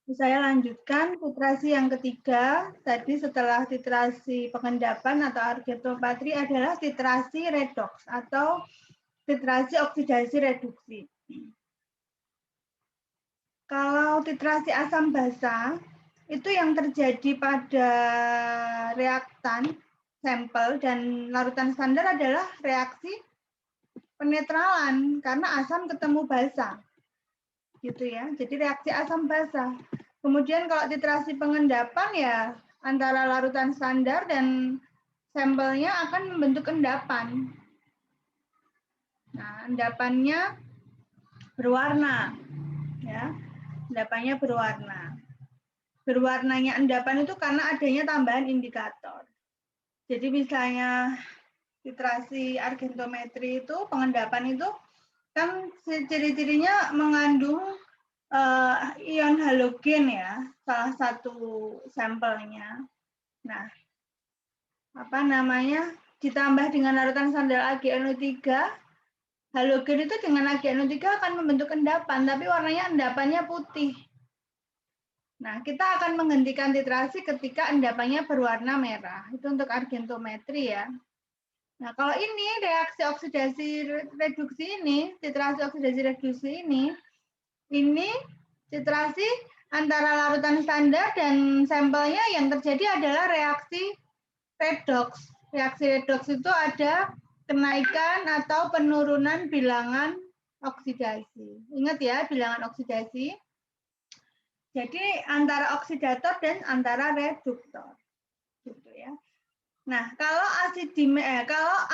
Saya lanjutkan titrasi yang ketiga. Tadi setelah titrasi pengendapan atau argentometri adalah titrasi redoks atau titrasi oksidasi reduksi. Kalau titrasi asam basa, itu yang terjadi pada reaktan, sampel, dan larutan standar adalah reaksi penetralan, karena asam ketemu basa. Gitu ya, jadi reaksi asam basa. Kemudian kalau titrasi pengendapan ya antara larutan standar dan sampelnya akan membentuk endapan. Nah, endapannya berwarna, ya. Endapannya berwarna. Berwarnanya endapan itu karena adanya tambahan indikator. Jadi misalnya titrasi argentometri itu pengendapan itu kan ciri-cirinya mengandung ion halogen ya, salah satu sampelnya. Nah, apa namanya, ditambah dengan larutan standar AgNO3, halogen itu dengan AgNO3 akan membentuk endapan, tapi warnanya endapannya putih. Nah, kita akan menghentikan titrasi ketika endapannya berwarna merah. Itu untuk argentometri ya. Nah, kalau ini reaksi oksidasi reduksi ini, titrasi oksidasi reduksi ini titrasi antara larutan standar dan sampelnya yang terjadi adalah reaksi redoks. Reaksi redoks itu ada kenaikan atau penurunan bilangan oksidasi. Ingat ya, bilangan oksidasi. Jadi antara oksidator dan antara reduktor. Gitu ya. Nah, kalau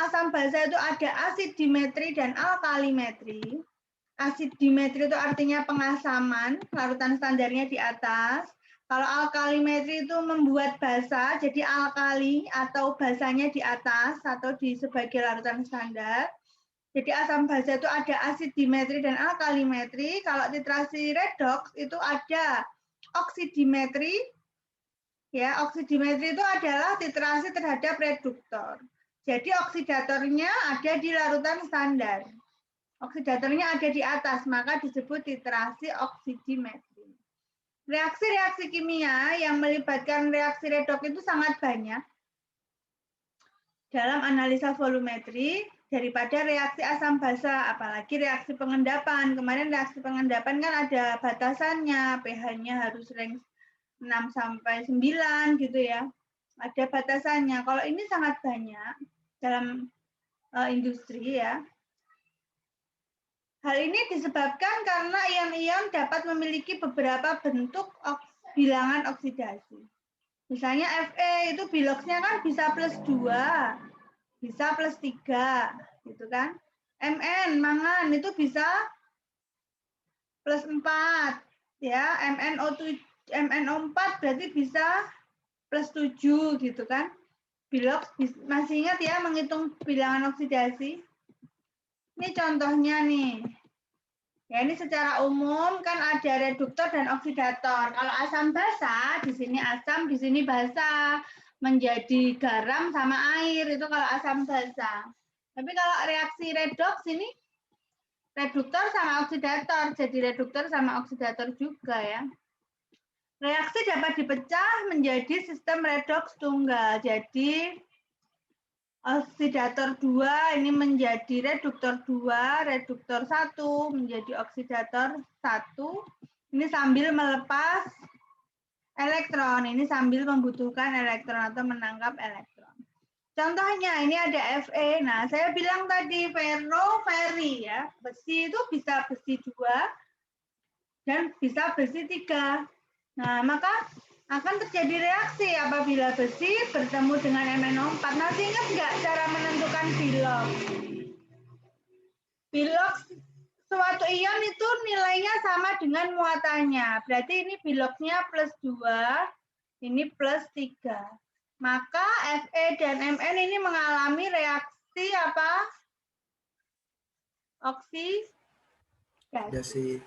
asam basa itu ada asid dimetri dan alkalimetri. Asid dimetri itu artinya pengasaman, larutan standarnya di atas. Kalau alkalimetri itu membuat basa, jadi alkali atau basanya di atas atau di sebagai larutan standar. Jadi asam basa itu ada asid dimetri dan alkalimetri. Kalau titrasi redoks itu ada oksidimetri. Ya, oksidimetri itu adalah titrasi terhadap reduktor. Jadi oksidatornya ada di larutan standar. Oksidatornya ada di atas, maka disebut titrasi oksidimetri. Reaksi-reaksi kimia yang melibatkan reaksi redoks itu sangat banyak dalam analisa volumetri daripada reaksi asam basa, apalagi reaksi pengendapan. Kemarin reaksi pengendapan kan ada batasannya, pH-nya harus range 6 sampai 9 gitu ya. Ada batasannya. Kalau ini sangat banyak dalam industri ya. Hal ini disebabkan karena ion-ion dapat memiliki beberapa bentuk bilangan oksidasi. Misalnya Fe itu biloksnya kan bisa +2, bisa +3, gitu kan. Mn, mangan itu bisa +4, ya. MnO4 berarti bisa +7, gitu kan. Biloks, masih ingat ya menghitung bilangan oksidasi? Ini contohnya nih. Ya, ini secara umum kan ada reduktor dan oksidator. Kalau asam basa, di sini asam, di sini basa, menjadi garam sama air, itu kalau asam basa. Tapi kalau reaksi redoks ini reduktor sama oksidator, jadi reduktor sama oksidator juga ya. Reaksi dapat dipecah menjadi sistem redoks tunggal. Jadi oksidator 2 ini menjadi reduktor 2, reduktor 1 menjadi oksidator 1. Ini sambil melepas elektron, ini sambil membutuhkan elektron atau menangkap elektron. Contohnya ini ada Fe. Nah, saya bilang tadi ferro-feri ya. Besi itu bisa besi 2 dan bisa besi 3. Nah, maka akan terjadi reaksi apabila besi bertemu dengan MnO4. Nanti ingat nggak cara menentukan biloks? Biloks suatu ion itu nilainya sama dengan muatannya. Berarti ini biloksnya +2, ini +3. Maka Fe dan Mn ini mengalami reaksi apa? Oksidasi.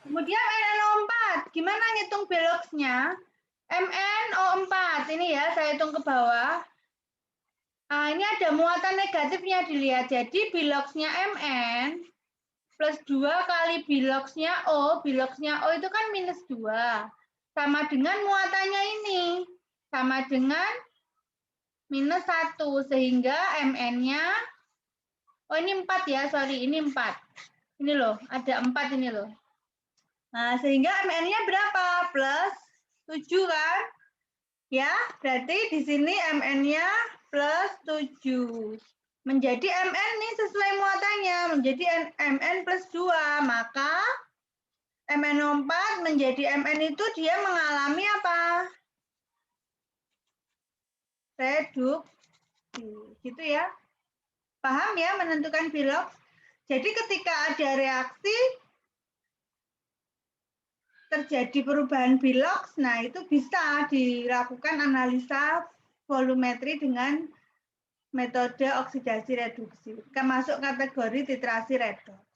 Kemudian MnO4, gimana ngitung biloksnya? MnO4, ini ya saya hitung ke bawah. Nah, ini ada muatan negatifnya dilihat. Jadi biloksnya Mn plus 2 kali biloxnya O. Biloxnya O itu kan minus 2. Sama dengan muatannya ini. Sama dengan minus 1. Sehingga MN-nya, oh ini 4 ya, sorry, ini 4. Ini loh, ada 4 ini loh. Nah, sehingga MN-nya berapa? Plus 7 kan? Ya, berarti di sini MN-nya plus 7. Menjadi MN nih sesuai muatannya, menjadi MN plus 2. Maka MnO4 menjadi MN itu dia mengalami apa? Reduksi. Gitu ya. Paham ya menentukan bilox? Jadi ketika ada reaksi terjadi perubahan bilox, nah itu bisa dilakukan analisa volumetri dengan metode oksidasi reduksi, termasuk kategori titrasi redoks.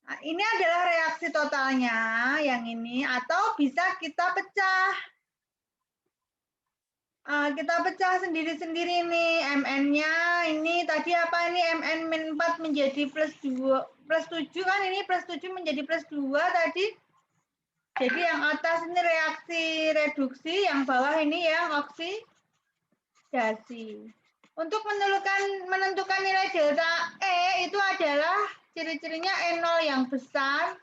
Nah, ini adalah reaksi totalnya, yang ini, atau bisa kita pecah. Kita pecah sendiri-sendiri nih, MN-nya ini tadi apa ini, MN-4 menjadi plus 2, plus 7 kan, ini plus 7 menjadi plus 2 tadi. Jadi yang atas ini reaksi reduksi, yang bawah ini yang oksidasi. Untuk menentukan nilai delta E itu adalah ciri-cirinya E0 yang besar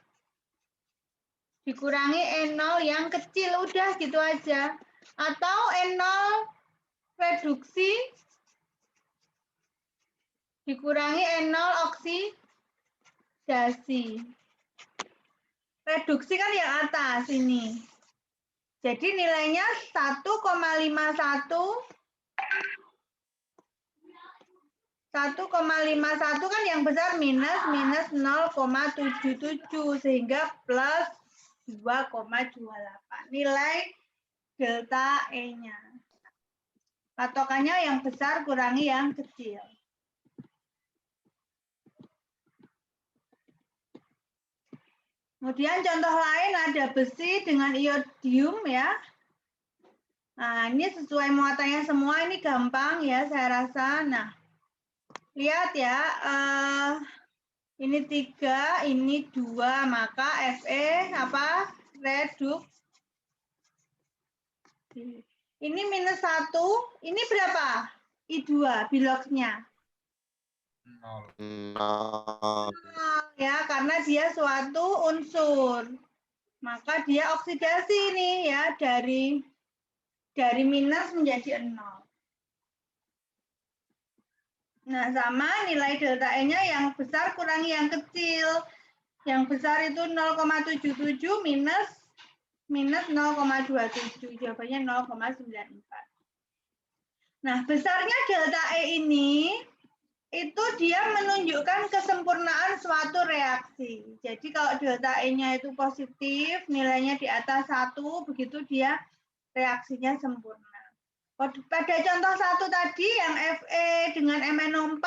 dikurangi E0 yang kecil, udah gitu aja. Atau E0 reduksi dikurangi E0 oksidasi. Reduksi kan yang atas ini. Jadi nilainya 1,51 kan yang besar minus 0,77 sehingga plus 2,28 nilai delta E-nya. Patokannya yang besar kurangi yang kecil. Kemudian contoh lain ada besi dengan iodium ya. Nah, ini sesuai muatannya semua, ini gampang ya saya rasa. Nah, lihat ya, ini 3, ini 2, maka Fe apa? Reduksi. Ini minus 1, ini berapa? I2, biloxnya. 0. Ya, karena dia suatu unsur. Maka dia oksidasi ini ya, dari minus menjadi 0. Nah, sama nilai delta E-nya yang besar kurangi yang kecil. Yang besar itu 0,77 minus 0,27. Jawabannya 0,94. Nah, besarnya delta E ini itu dia menunjukkan kesempurnaan suatu reaksi. Jadi kalau delta E-nya itu positif, nilainya di atas 1, begitu dia reaksinya sempurna. Pada contoh 1 tadi yang Fe dengan MnO4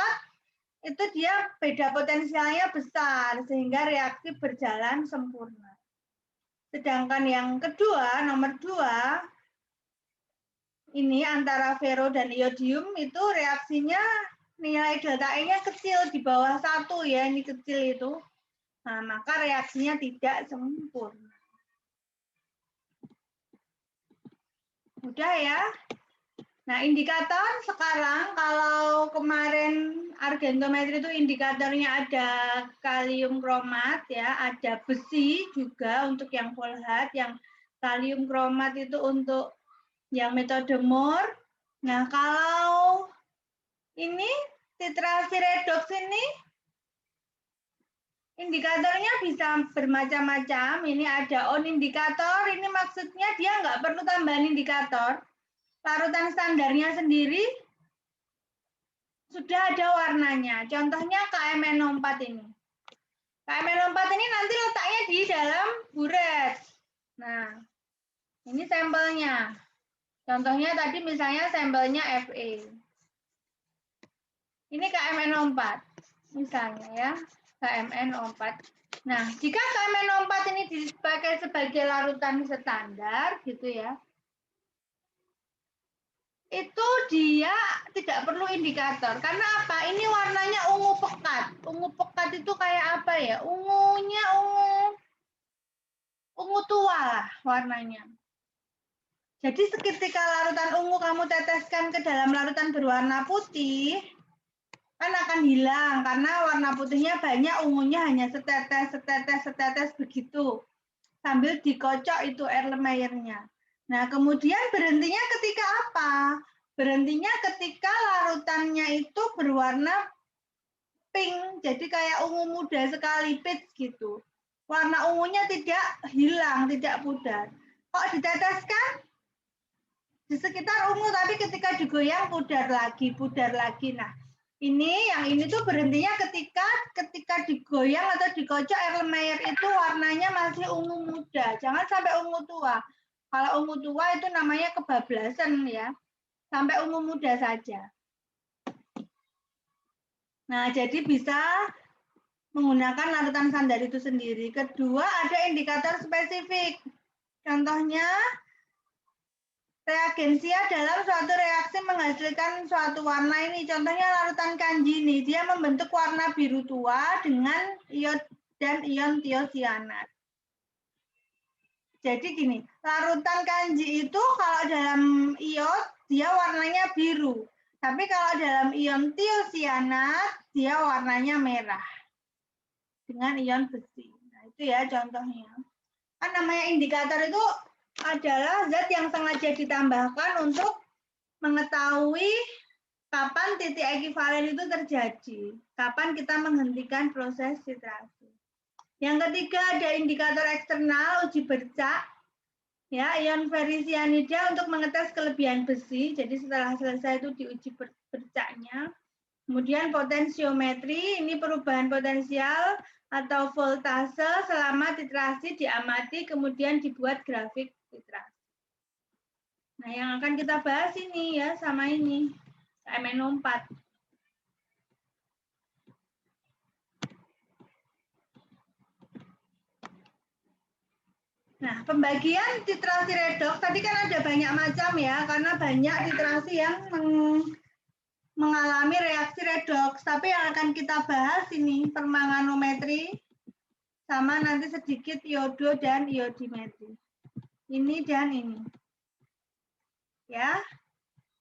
itu dia beda potensialnya besar sehingga reaksi berjalan sempurna. Sedangkan yang kedua, nomor 2, ini antara fero dan iodium itu reaksinya nilai delta E-nya kecil di bawah 1 ya, ini kecil itu. Nah, maka reaksinya tidak sempurna. Udah ya. Nah, indikator sekarang kalau kemarin argentometri itu indikatornya ada kalium kromat ya, ada besi juga untuk yang Volhat, yang kalium kromat itu untuk yang metode Moore. Nah, kalau ini titrasi redoks ini indikatornya bisa bermacam-macam. Ini ada on indikator, ini maksudnya dia nggak perlu tambahan indikator. Larutan standarnya sendiri sudah ada warnanya. Contohnya KMnO4 ini. KMnO4 ini nanti letaknya di dalam buret. Nah, ini sampelnya. Contohnya tadi misalnya sampelnya Fe. Ini KMnO4 misalnya ya, KMnO4. Nah, jika KMnO4 ini dipakai sebagai larutan standar gitu ya, itu dia tidak perlu indikator. Karena apa? Ini warnanya ungu pekat. Ungu pekat itu kayak apa ya? Ungunya ungu tua lah warnanya. Jadi ketika larutan ungu kamu teteskan ke dalam larutan berwarna putih, kan akan hilang karena warna putihnya banyak, ungunya hanya setetes, setetes, setetes begitu. Sambil dikocok itu Erlenmeyernya. Nah, kemudian berhentinya ketika apa? Berhentinya ketika larutannya itu berwarna pink, jadi kayak ungu muda sekali, peach gitu. Warna ungunya tidak hilang, tidak pudar. Kok diteteskan? Di sekitar ungu, tapi ketika digoyang pudar lagi, pudar lagi. Nah, yang ini tuh berhentinya ketika digoyang atau dikocok Erlenmeyer itu warnanya masih ungu muda, jangan sampai ungu tua. Kalau ungu tua itu namanya kebablasan ya, sampai ungu muda saja. Nah, jadi bisa menggunakan larutan standar itu sendiri. Kedua, ada indikator spesifik. Contohnya, reagensia dalam suatu reaksi menghasilkan suatu warna ini. Contohnya larutan kanji ini, dia membentuk warna biru tua dengan iod dan ion tiosianat. Jadi gini, larutan kanji itu kalau dalam iod dia warnanya biru. Tapi kalau dalam ion tiosianat dia warnanya merah dengan ion besi. Nah, itu ya contohnya. Kan namanya indikator itu adalah zat yang sengaja ditambahkan untuk mengetahui kapan titik ekivalen itu terjadi, kapan kita menghentikan proses titrasi. Yang ketiga ada indikator eksternal uji bercak, ya ion ferrisianida untuk mengetes kelebihan besi. Jadi setelah selesai itu diuji bercaknya. Kemudian potensiometri, ini perubahan potensial atau voltase selama titrasi diamati, kemudian dibuat grafik titrasi. Nah, yang akan kita bahas ini ya, sama ini, KMNO4. Nah, pembagian titrasi redoks, tadi kan ada banyak macam ya, karena banyak titrasi yang mengalami reaksi redoks. Tapi yang akan kita bahas ini permanganometri, sama nanti sedikit iodo dan iodimetri. Ini dan ini. Ya,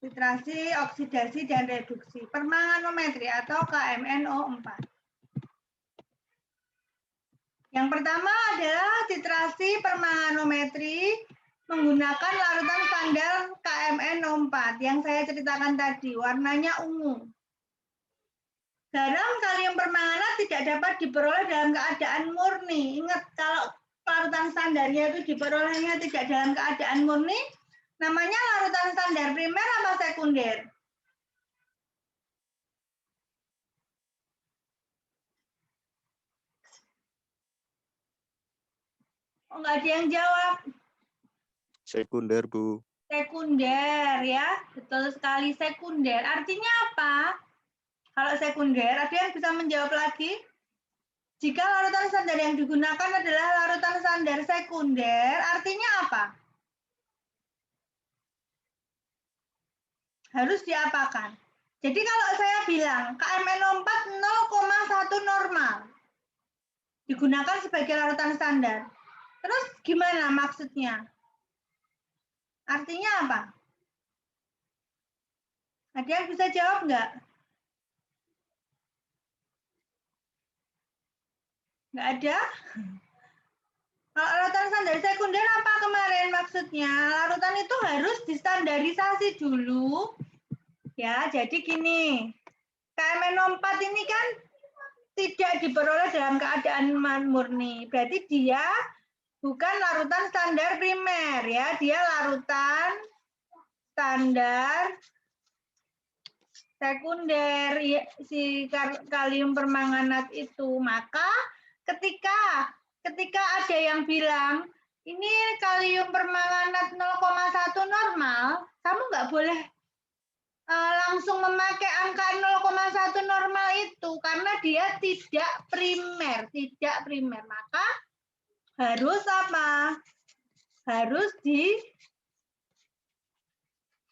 titrasi, oksidasi, dan reduksi. Permanganometri atau KMNO4. Yang pertama adalah titrasi permanganometri menggunakan larutan standar KMNO4 yang saya ceritakan tadi, warnanya ungu. Garam kalium permanganat tidak dapat diperoleh dalam keadaan murni. Ingat, kalau larutan standarnya itu diperolehnya tidak dalam keadaan murni, namanya larutan standar primer atau sekunder? Oh, nggak ada yang jawab. Sekunder, Bu. Sekunder ya, betul sekali sekunder. Artinya apa? Kalau sekunder, ada yang bisa menjawab lagi? Jika larutan standar yang digunakan adalah larutan standar sekunder, artinya apa? Harus diapakan? Jadi kalau saya bilang KMNO4 0,1 normal digunakan sebagai larutan standar. Terus gimana maksudnya? Artinya apa? Ada yang bisa jawab nggak? Nggak ada? Kalau larutan standar sekunder apa kemarin maksudnya? Larutan itu harus distandarisasi dulu. Ya, jadi gini. KMNO4 ini kan tidak diperoleh dalam keadaan murni. Berarti dia bukan larutan standar primer ya, dia larutan standar sekunder si kalium permanganat itu. Maka ketika ada yang bilang ini kalium permanganat 0,1 normal, kamu nggak boleh langsung memakai angka 0,1 normal itu karena dia tidak primer. Maka harus apa? Harus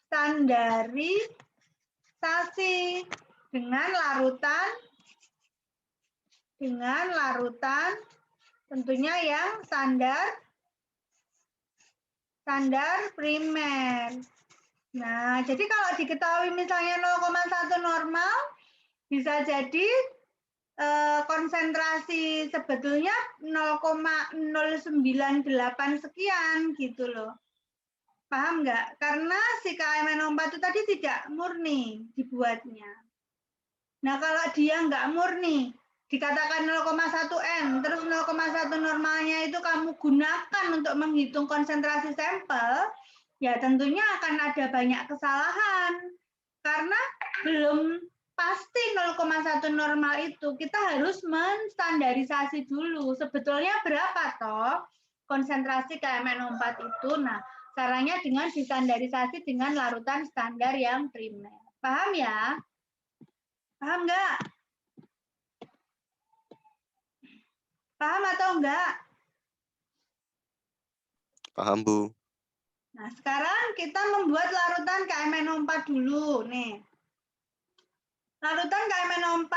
standarisasi dengan larutan tentunya yang standar primer. Nah, jadi kalau diketahui misalnya 0,1 normal, bisa jadi konsentrasi sebetulnya 0,098 sekian gitu loh. Paham nggak? Karena si KMNO4 itu tadi tidak murni dibuatnya. Nah, kalau dia nggak murni, dikatakan 0,1 N, terus 0,1 normalnya itu kamu gunakan untuk menghitung konsentrasi sampel, ya tentunya akan ada banyak kesalahan. Karena belum pasti 0,1 normal itu, kita harus menstandarisasi dulu. Sebetulnya berapa toh konsentrasi KMNO4 itu? Nah, caranya dengan distandarisasi dengan larutan standar yang primer. Paham ya? Paham nggak? Paham atau enggak? Paham, Bu. Nah, sekarang kita membuat larutan KMNO4 dulu. Nih. Larutan KMNO4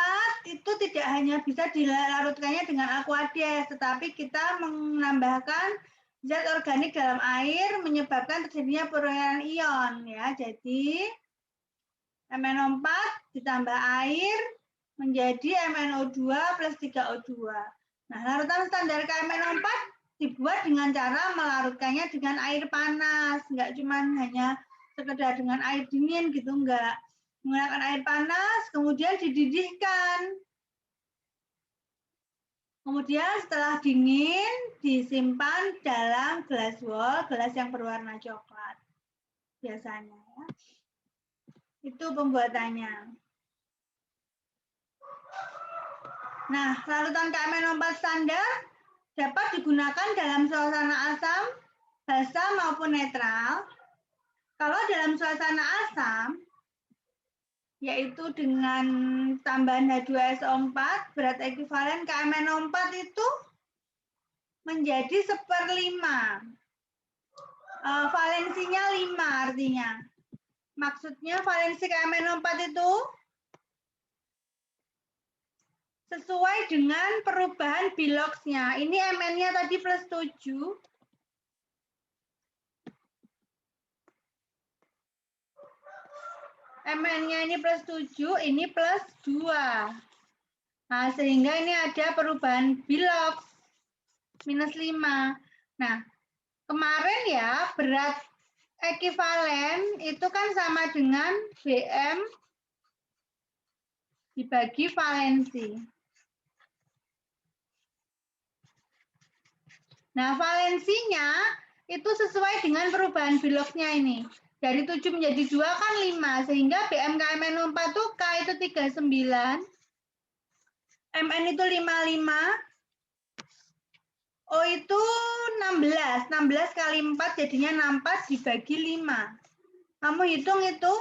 itu tidak hanya bisa dilarutkannya dengan Aquades, tetapi kita menambahkan zat organik dalam air menyebabkan terjadinya perolehan ion. Ya. Jadi, MnO4 ditambah air menjadi MnO2 plus 3O2. Nah, larutan standar KMNO4 dibuat dengan cara melarutkannya dengan air panas, nggak cuma hanya sekedar dengan air dingin gitu, nggak. Menggunakan air panas, kemudian dididihkan. Kemudian setelah dingin, disimpan dalam gelas wall, gelas yang berwarna coklat. Biasanya ya. Itu pembuatannya. Nah, larutan KMNO4 standar dapat digunakan dalam suasana asam, basa maupun netral. Kalau dalam suasana asam, yaitu dengan tambahan H2SO4, berat ekuivalen KMNO4 itu menjadi 1/5. Valensinya 5 artinya. Maksudnya valensi KMNO4 itu sesuai dengan perubahan biloxnya. Ini Mn-nya tadi plus 7. Mn-nya ini plus 7, ini plus 2. Nah, sehingga ini ada perubahan bilox. Minus 5. Nah, kemarin ya, berat ekuivalen itu kan sama dengan Bm dibagi valensi. Nah, valensinya itu sesuai dengan perubahan biloxnya ini. Dari 7 menjadi 2 kan 5, sehingga BMKMNO4 itu K itu 39, MN itu 55, O itu 16. 16 kali 4 jadinya 64 dibagi 5. Kamu hitung itu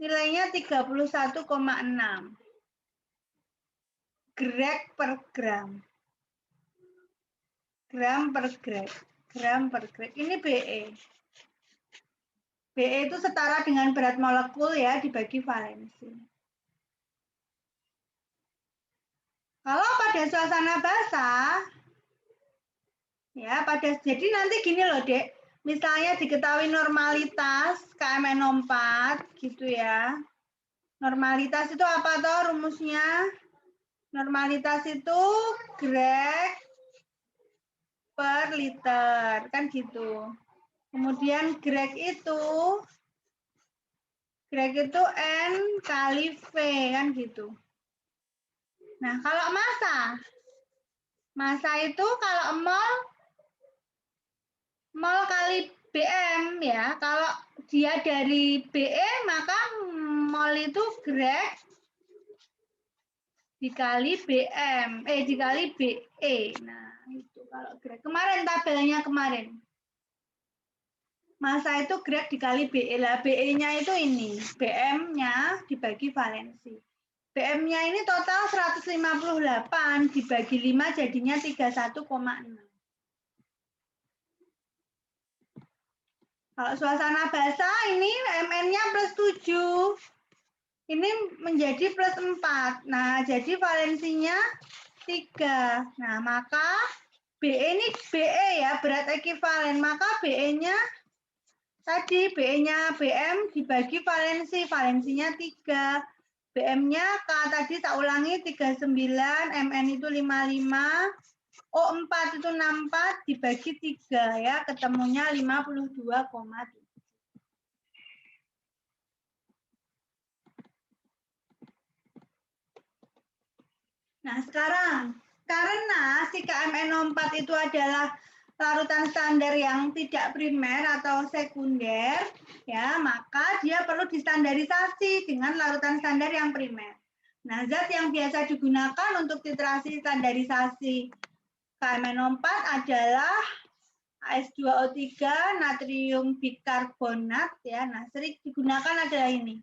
nilainya 31,6 grek per gram. Gram per grek. Gram per grek. Ini BE. BE itu setara dengan berat molekul ya dibagi valensi. Kalau pada suasana basah, ya jadi nanti gini loh Dek, misalnya diketahui normalitas KMNO4 gitu ya. Normalitas itu apa toh rumusnya? Normalitas itu grek per liter, kan gitu. Kemudian grek itu N kali V, kan gitu. Nah, kalau massa itu kalau mol kali BM ya. Kalau dia dari BE, maka mol itu grek dikali BM, dikali BE. Nah, itu kalau grek. Kemarin tabelnya kemarin. Massa itu grek dikali BE. Lah, BE-nya itu ini. BM-nya dibagi valensi. BM-nya ini total 158 dibagi 5 jadinya 31,6. Kalau suasana basah ini Mn-nya +7. Ini menjadi +4. Nah, jadi valensinya 3. Nah, maka BE ini BE ya, berat ekivalen. Maka BE-nya tadi BE-nya BM dibagi valensi, valensinya 3. BM-nya K tadi tak ulangi 39, Mn itu 55, O4 itu 64 dibagi 3 ya, ketemunya 52,7. Nah, sekarang karena si KMNO4 itu adalah larutan standar yang tidak primer atau sekunder, ya, maka dia perlu distandarisasi dengan larutan standar yang primer. Nah, zat yang biasa digunakan untuk titrasi standarisasi KMNO4 adalah AS2O3, natrium bikarbonat, ya. Nah, sering digunakan adalah ini.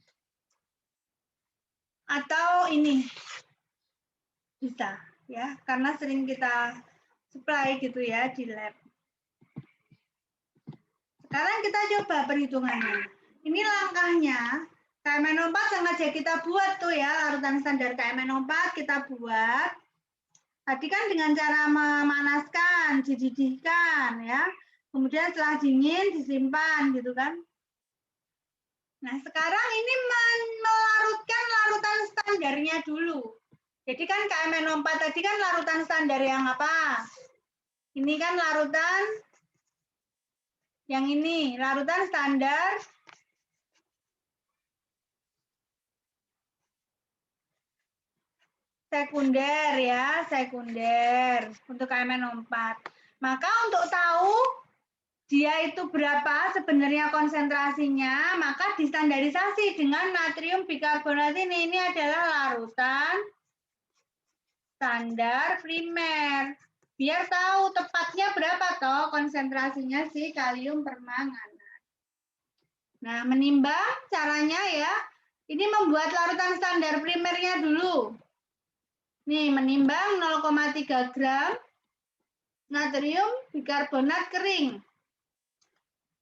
Atau ini. Bisa, ya, karena sering kita supply gitu ya di lab. Sekarang kita coba perhitungannya. Ini langkahnya. KMNO4 sengaja kita buat tuh ya, larutan standar KMNO4 kita buat. Tadi kan dengan cara memanaskan, dididihkan ya. Kemudian setelah dingin disimpan gitu kan. Nah, sekarang ini melarutkan larutan standarnya dulu. Jadi kan KMNO4 tadi kan larutan standar yang apa? Ini kan larutan yang ini, larutan standar sekunder ya, sekunder untuk KMNO4. Maka untuk tahu dia itu berapa sebenarnya konsentrasinya, maka distandarisasi dengan natrium bikarbonat ini. Ini adalah larutan standar primer. Biar tahu tepatnya berapa toh konsentrasinya si kalium permanganat. Nah, menimbang caranya ya, ini membuat larutan standar primernya dulu. Nih, menimbang 0,3 gram natrium bikarbonat kering.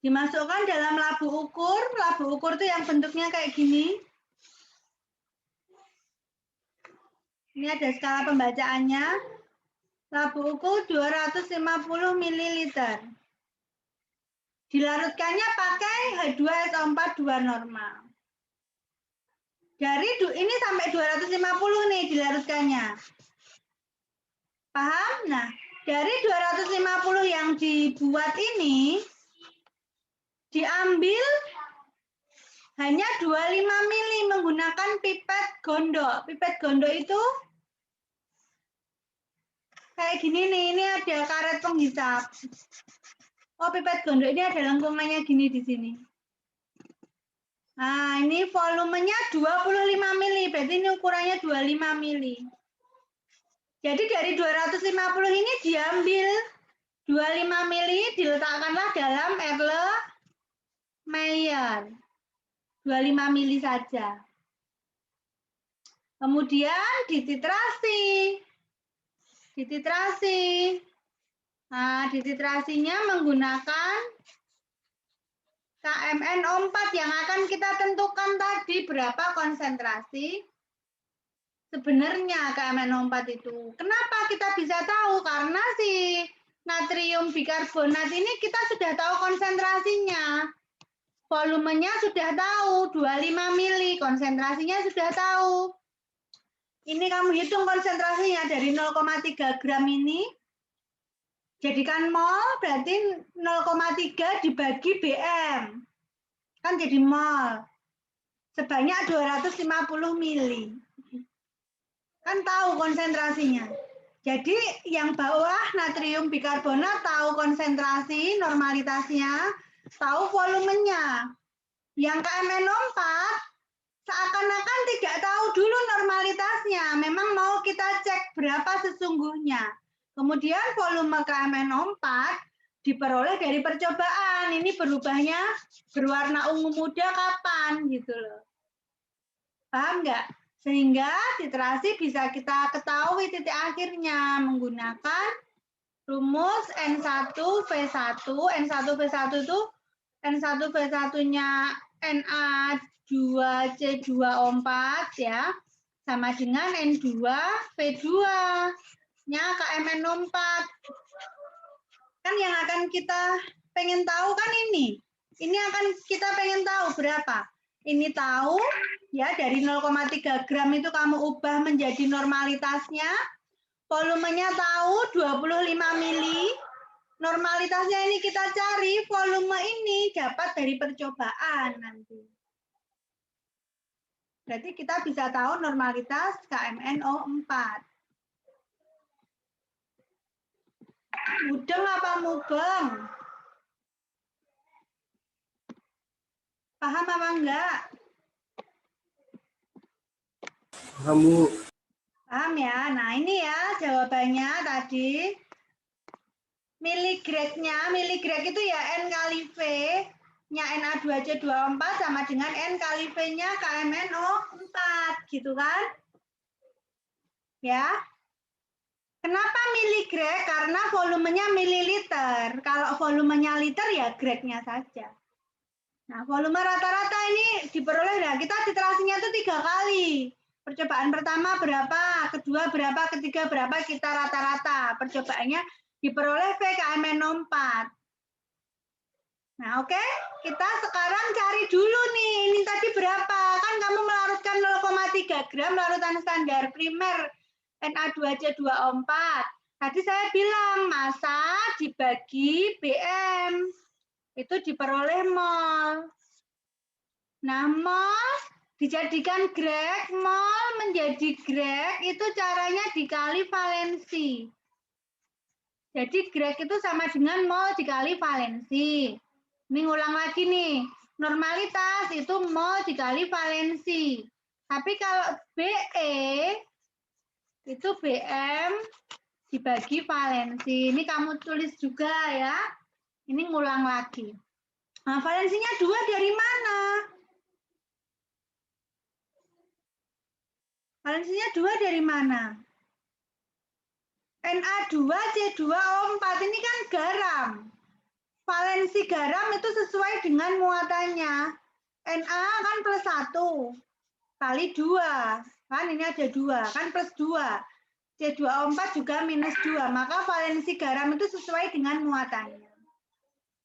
Dimasukkan dalam labu ukur. Labu ukur itu yang bentuknya kayak gini. Ini ada skala pembacaannya. Labu ukur 250 ml. Dilarutkannya pakai H2SO4 2 normal. Dari ini sampai 250 nih dilarutkannya. Paham? Nah, dari 250 yang dibuat ini diambil hanya 25 mili menggunakan pipet gondok. Pipet gondok itu kayak gini nih, ini ada karet penghisap. Oh, pipet gondok ini ada lengkungannya gini di sini. Nah, ini volumenya 25 mili, berarti ini ukurannya 25 mili. Jadi dari 250 ini diambil 25 mili, diletakkanlah dalam Erlenmeyer. 25 mili saja. Kemudian dititrasi. Nah, dititrasinya menggunakan KMNO4 yang akan kita tentukan tadi berapa konsentrasi sebenarnya KMNO4 itu. Kenapa kita bisa tahu? Karena si natrium bikarbonat ini kita sudah tahu konsentrasinya. Volumenya sudah tahu, 25 mili, konsentrasinya sudah tahu. Ini kamu hitung konsentrasinya dari 0,3 gram ini. Jadikan mol, berarti 0,3 dibagi BM. Kan jadi mol. Sebanyak 250 mili. Kan tahu konsentrasinya. Jadi yang bawah natrium bikarbonat tahu konsentrasi, normalitasnya, tahu volumenya. Yang KMNO4 seakan-akan tidak tahu dulu normalitasnya. Memang mau kita cek berapa sesungguhnya. Kemudian volume KMNO4 diperoleh dari percobaan. Ini berubahnya berwarna ungu muda kapan gitu loh. Paham nggak? Sehingga titrasi bisa kita ketahui titik akhirnya menggunakan rumus N1V1. N1V1 itu N1B1-nya Na2C2O4 ya, sama dengan N2V2-nya KMNO4. Kan yang akan kita pengen tahu kan ini. Ini akan kita pengen tahu berapa. Ini tahu ya dari 0,3 gram itu kamu ubah menjadi normalitasnya. Volumenya tahu 25 mili. Normalitasnya ini kita cari, volume ini dapat dari percobaan nanti. Berarti kita bisa tahu normalitas KMNO4. Mudeng apa mubeng? Paham apa enggak? Paham, Bu. Paham ya? Nah ini ya jawabannya tadi. Miligrade itu ya N kali V-nya Na2C2O4 sama dengan N kali V-nya KMNO4, gitu kan? Ya. Kenapa miligrade? Karena volumenya mililiter. Kalau volumenya liter ya grade-nya saja. Nah, volume rata-rata ini diperoleh, nah kita titrasinya itu 3 kali. Percobaan pertama berapa, kedua berapa, ketiga berapa, kita rata-rata. Percobaannya diperoleh VKMNO4. Nah, oke. Kita sekarang cari dulu nih, ini tadi berapa? Kan kamu melarutkan 0,3 gram larutan standar primer Na2C2O4. Tadi saya bilang massa dibagi BM. Itu diperoleh mol. Nah, mol dijadikan grek, mol menjadi grek, itu caranya dikali valensi. Jadi grek itu sama dengan mol dikali valensi. Ini ngulang lagi nih, normalitas itu mol dikali valensi. Tapi kalau BE, itu BM dibagi valensi. Ini kamu tulis juga ya. Ini ngulang lagi. Nah, valensinya 2 dari mana? Valensinya 2 dari mana? Na2C2O4 ini kan garam. Valensi garam itu sesuai dengan muatannya. Na kan plus 1 kali 2. Kan ini ada 2, kan plus 2. C2O4 juga minus 2. Maka valensi garam itu sesuai dengan muatannya.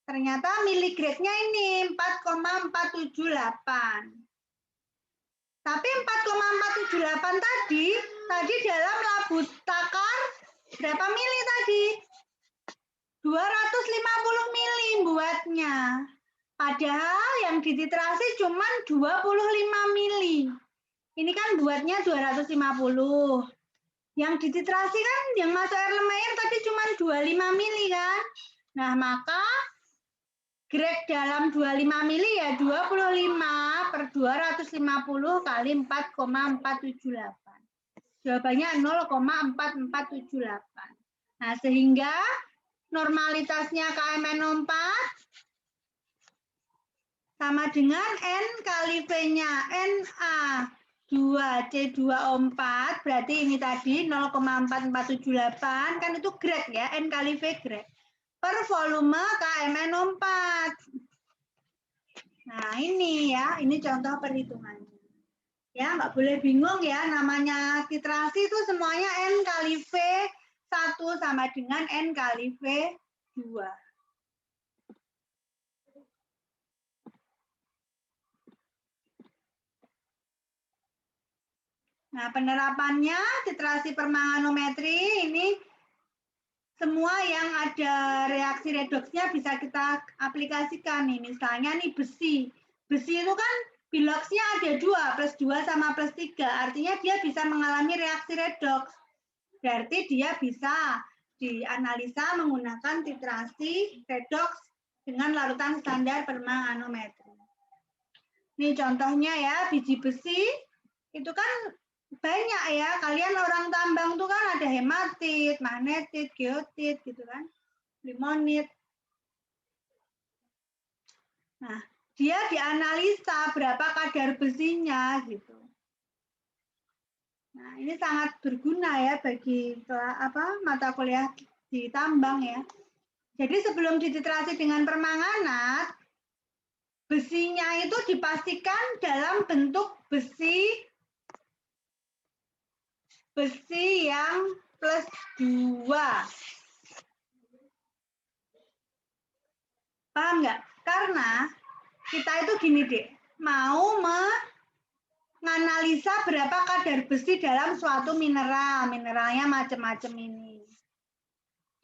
Ternyata miligrade-nya ini 4,478. Tapi 4,478 tadi dalam labu takar berapa mili tadi? 250 mili buatnya. Padahal yang dititrasi cuma 25 mili. Ini kan buatnya 250. Yang dititrasi kan yang masuk air Lemaier tadi cuma 25 mili kan? Nah, maka grade dalam 25 mili ya 25 per 250 kali 4,478. Jawabannya 0,4478. Nah, sehingga normalitasnya KMNO4 sama dengan N kali V-nya Na2C2O4, berarti ini tadi 0,4478, kan itu grade ya, N kali V grade, per volume KMNO4. Nah, ini ya, ini contoh perhitungannya. Ya, nggak boleh bingung ya, namanya titrasi itu semuanya N kali V1 sama dengan N kali V2. Nah, penerapannya titrasi permanganometri ini semua yang ada reaksi redoksnya bisa kita aplikasikan nih. Misalnya nih besi. Besi itu kan biloxnya ada 2, plus 2 sama plus 3. Artinya dia bisa mengalami reaksi redoks. Berarti dia bisa dianalisa menggunakan titrasi redoks dengan larutan standar permanganometri. Ini contohnya ya, biji besi itu kan banyak ya, kalian orang tambang tuh kan ada hematit, magnetit, geotit gitu kan, limonit. Nah, dia dianalisa berapa kadar besinya gitu. Nah, ini sangat berguna ya bagi mata kuliah di tambang ya. Jadi sebelum dititrasi dengan permanganat, besinya itu dipastikan dalam bentuk besi yang plus 2. Paham nggak? Karena kita itu gini, Dek, mau menganalisa berapa kadar besi dalam suatu mineral. Mineralnya macam-macam ini.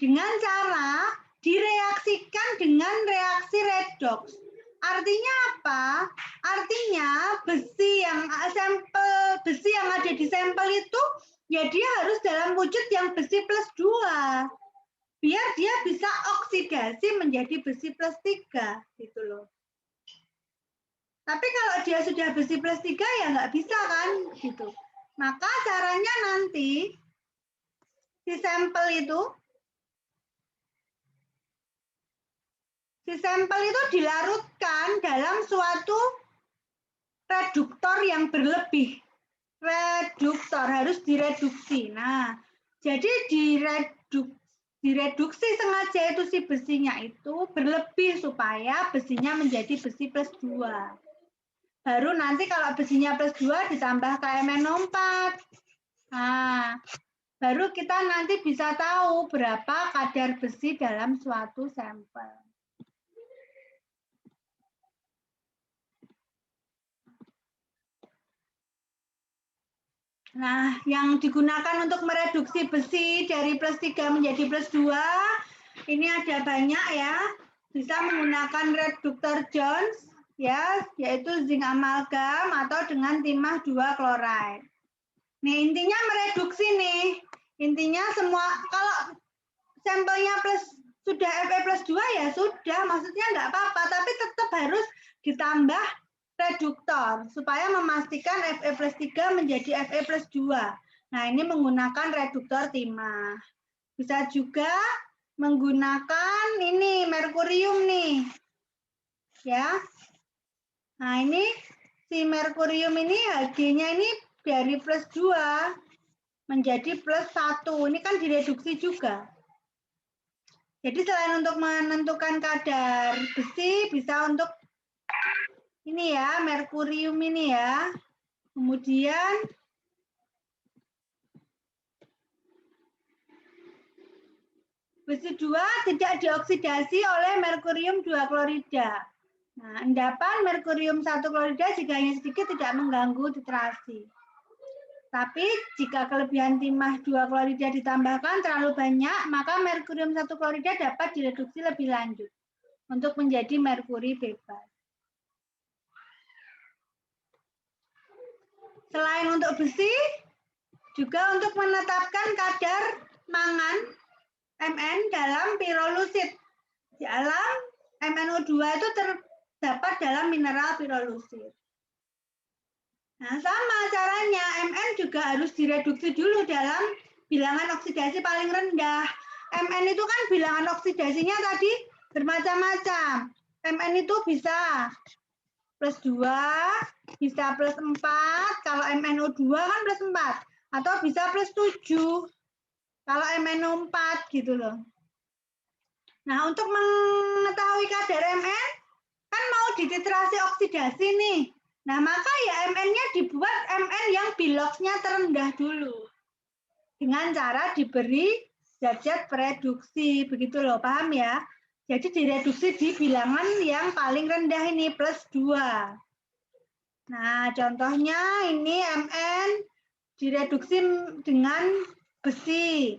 Dengan cara direaksikan dengan reaksi redox. Artinya apa? Artinya besi yang ada di sampel itu ya dia harus dalam wujud yang besi plus 2. Biar dia bisa oksidasi menjadi besi plus 3 gitu loh. Tapi kalau dia sudah besi plus 3 ya nggak bisa kan gitu. Maka caranya nanti si sampel itu dilarutkan dalam suatu reduktor yang berlebih. Reduktor harus direduksi. Nah, jadi direduksi sengaja itu si besinya itu berlebih supaya besinya menjadi besi plus 2. Baru nanti kalau besinya plus 2 ditambah KMnO4. Nah, baru kita nanti bisa tahu berapa kadar besi dalam suatu sampel. Nah, yang digunakan untuk mereduksi besi dari plus 3 menjadi plus 2, ini ada banyak ya. Bisa menggunakan reduktor Jones, ya, yaitu zinc amalgam atau dengan timah 2 klorida. Nih, intinya mereduksi nih. Intinya semua, kalau sampelnya sudah Fe plus 2 ya sudah, maksudnya nggak apa-apa, tapi tetap harus ditambah reduktor supaya memastikan Fe plus 3 menjadi Fe plus 2. Nah, ini menggunakan reduktor timah. Bisa juga menggunakan ini merkurium nih. Ya. Nah, ini si merkurium ini Hg-nya ini dari plus 2 menjadi plus 1. Ini kan direduksi juga. Jadi selain untuk menentukan kadar besi, bisa untuk ini ya, merkurium ini ya. Kemudian besi 2 tidak dioksidasi oleh merkurium 2 klorida. Nah, endapan merkurium 1 klorida jika hanya sedikit tidak mengganggu titrasi. Tapi jika kelebihan timah 2 klorida ditambahkan terlalu banyak, maka merkurium 1 klorida dapat direduksi lebih lanjut untuk menjadi merkuri bebas. Selain untuk besi, juga untuk menetapkan kadar mangan Mn dalam pirolusit. Dalam MnO2 itu terdapat dalam mineral pirolusit. Nah, sama caranya, Mn juga harus direduksi dulu dalam bilangan oksidasi paling rendah. Mn itu kan bilangan oksidasinya tadi bermacam-macam. Mn itu bisa plus 2, bisa plus 4, kalau MnO2 kan plus 4, atau bisa plus 7, kalau MnO4 gitu loh. Nah, untuk mengetahui kadar Mn, kan mau dititrasi oksidasi nih. Nah, maka ya Mn-nya dibuat Mn yang biloxnya terendah dulu. Dengan cara diberi zat-zat pereduksi. Begitu loh, paham ya? Jadi direduksi di bilangan yang paling rendah ini, plus 2. Nah, contohnya ini Mn direduksi dengan besi.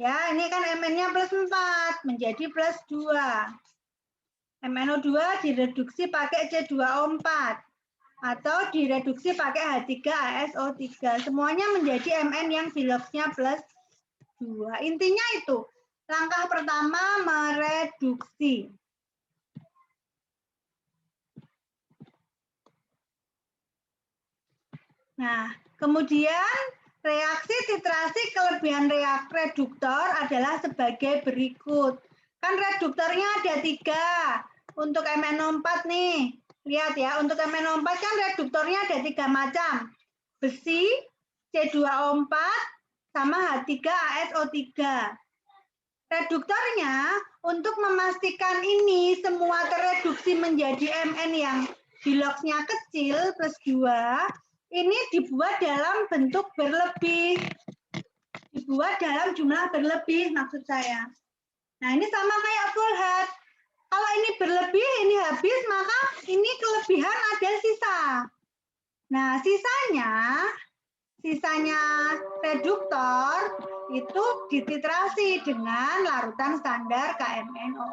Ya, ini kan Mn-nya plus 4, menjadi plus 2. MnO2 direduksi pakai C2O4 atau direduksi pakai H3ASO3. Semuanya menjadi Mn yang biloxnya plus 2. Intinya itu, langkah pertama mereduksi. Nah, kemudian reaksi titrasi kelebihan reduktor adalah sebagai berikut. Kan reduktornya ada 3. Untuk MnO4 nih, lihat ya, untuk MnO4 kan reduktornya ada 3 macam. Besi, C2O4, sama H3ASO3. Reduktornya untuk memastikan ini semua tereduksi menjadi Mn yang biloxnya kecil plus 2, ini dibuat dalam bentuk berlebih. Dibuat dalam jumlah berlebih maksud saya. Nah, ini sama kayak full head. Kalau ini berlebih, ini habis, maka ini kelebihan ada sisa. Nah, sisanya reduktor itu dititrasi dengan larutan standar KMNO.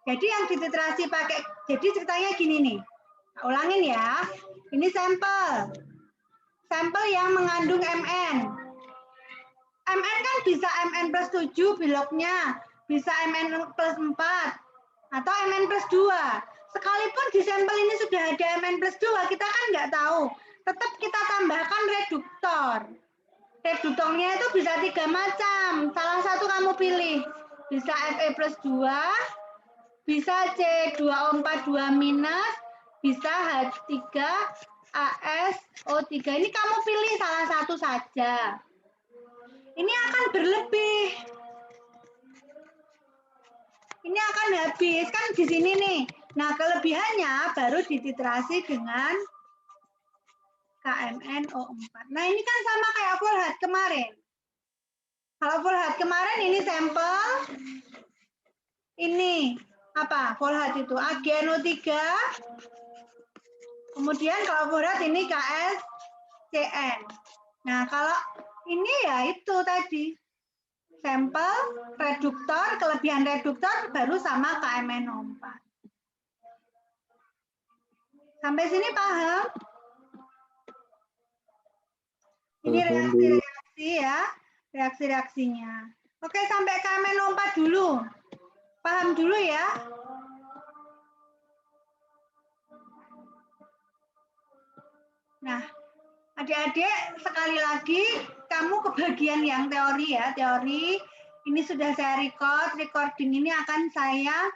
Jadi yang dititrasi pakai, jadi ceritanya gini nih. Ulangin ya. Ini sampel. Sampel yang mengandung Mn. Mn kan bisa Mn plus 7 biloknya, bisa Mn plus 4, atau Mn plus 2. Sekalipun di sampel ini sudah ada Mn plus 2, kita kan nggak tahu. Tetap kita tambahkan reduktor. Reduktornya itu bisa 3 macam. Salah satu kamu pilih. Bisa Fe plus 2, bisa C2O42 minus, bisa H3ASO3. Ini kamu pilih salah satu saja. Ini akan berlebih. Ini akan habis. Kan di sini nih. Nah, kelebihannya baru dititrasi dengan KMNO4. Nah, ini kan sama kayak full head kemarin. Kalau full head kemarin ini sampel. Ini apa? Full head itu AgNO3. Kemudian kalau full head ini KSCN. Nah, kalau ini ya itu tadi. Sampel, reduktor, kelebihan reduktor baru sama KMNO4. Sampai sini paham? Ini reaksi-reaksi ya, reaksi-reaksinya. Oke, sampai KMNO4 dulu. Paham dulu ya? Nah, adik-adik sekali lagi kamu kebagian yang teori ya, teori. Ini sudah saya recording ini akan saya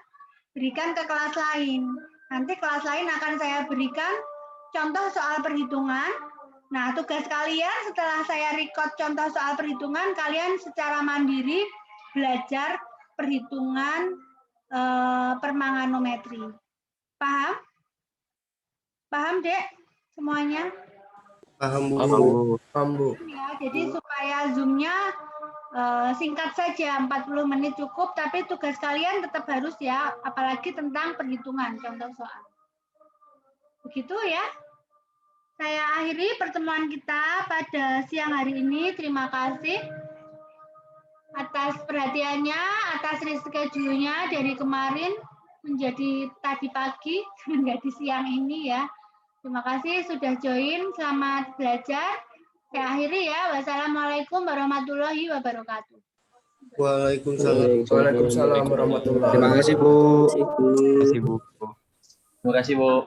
berikan ke kelas lain. Nanti kelas lain akan saya berikan contoh soal perhitungan. Nah, tugas kalian setelah saya record contoh soal perhitungan, kalian secara mandiri belajar perhitungan permanganometri. Paham? Paham, Dek? Semuanya? Paham, Bu. Paham, Bu. Ya, jadi supaya Zoom-nya singkat saja, 40 menit cukup, tapi tugas kalian tetap harus ya, apalagi tentang perhitungan, contoh soal. Begitu ya. Saya akhiri pertemuan kita pada siang hari ini. Terima kasih atas perhatiannya, atas reschedule-nya dari kemarin menjadi tadi pagi, menjadi siang ini ya. Terima kasih sudah join, selamat belajar. Saya akhiri ya. Wassalamualaikum warahmatullahi wabarakatuh. Waalaikumsalam. Waalaikumsalam warahmatullahi wabarakatuh. Terima kasih, Bu. Terima kasih, Bu. Terima kasih, Bu.